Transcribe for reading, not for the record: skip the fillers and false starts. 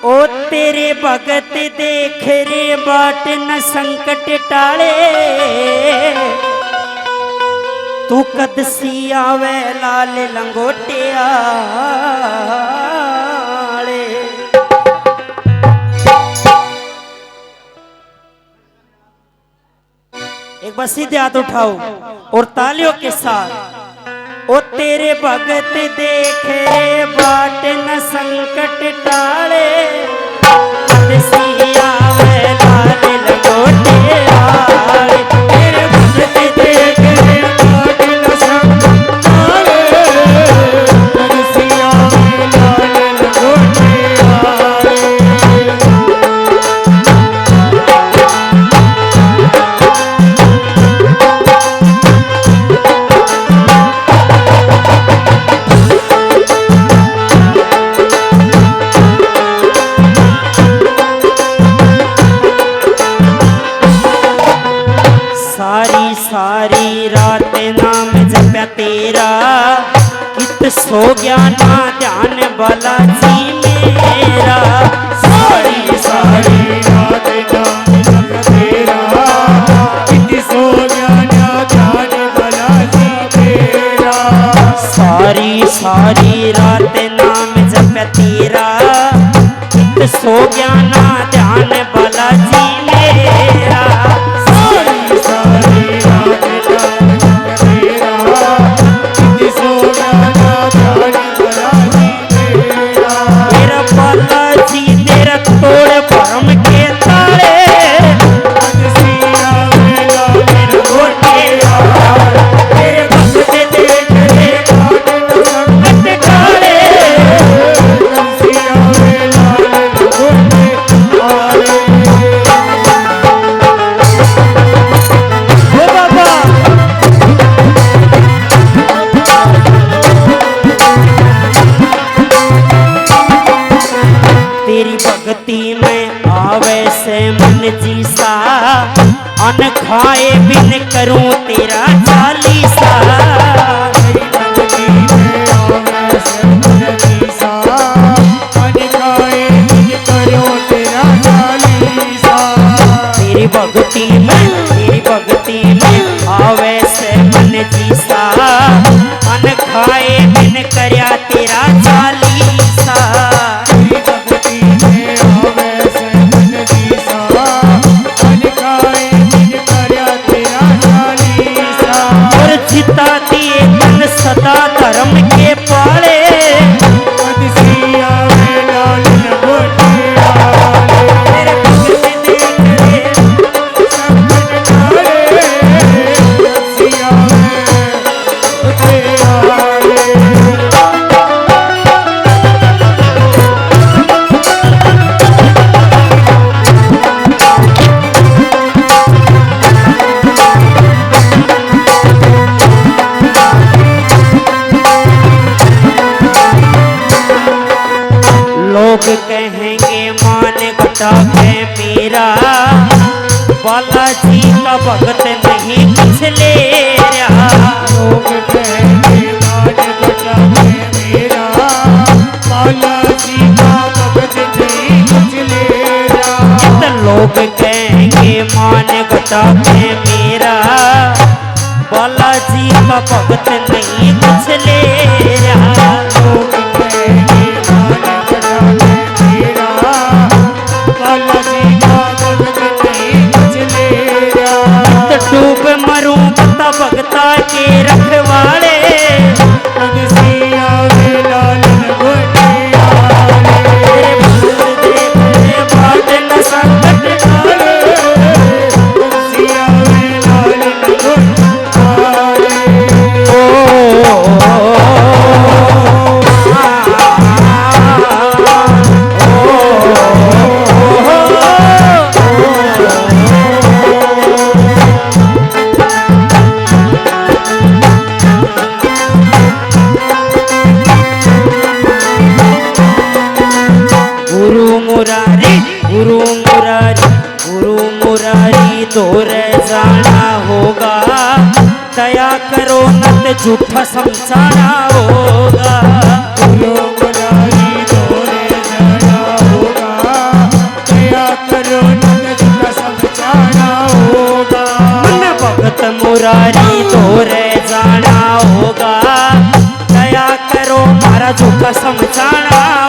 ओ तेरे भगत देख रे बाट न संकट टाले, तू कद सी आवे लाल लंगोटिया। एक बार सीधे हाथ उठाओ और तालियों के साथ। ओ तेरे भगत देख रे बाट न संकट टाले, सिया में लाल लंगोटे आले। तेरे भगत देख रे बाट न संकट टाले, सिया में लाल लंगोटे आले। सारी रात नाम जपया तेरा, कित सो गया ना ध्यान वाला जी मेरा। सारी रात नाम जपया तेरा, कित सो गया ना ध्यान वाला जी मेरा। सारी रात नाम जपया तेरा, कित सो गया ना ध्यान वाला जी मेरा। अन खाए बिन करूं तेरा चालीसा। तेरी भक्ति में आवे से मन जीसा, अन खाए बिन करया तेरा चालीसा। चिता दिए तन सदा धर्म के पाले, लोग कहेंगे मान घटा है मेरा, बालाजी का भगत नहीं कुछ ले रहा। लोग कहेंगे मान घटा है मेरा, बालाजी का भगत नहीं कुछ ले रहा। लोग कहेंगे मान घटा है मेरा, बालाजी का भगत नहीं कुछ ले रहा। लोग डूब मरूं बता भगता के रखवाले, बाट न संकट टाले। दूर जाना होगा, दया करो नत झूठा समझाना होगा। दूर जाना होगा, झूठा समझाना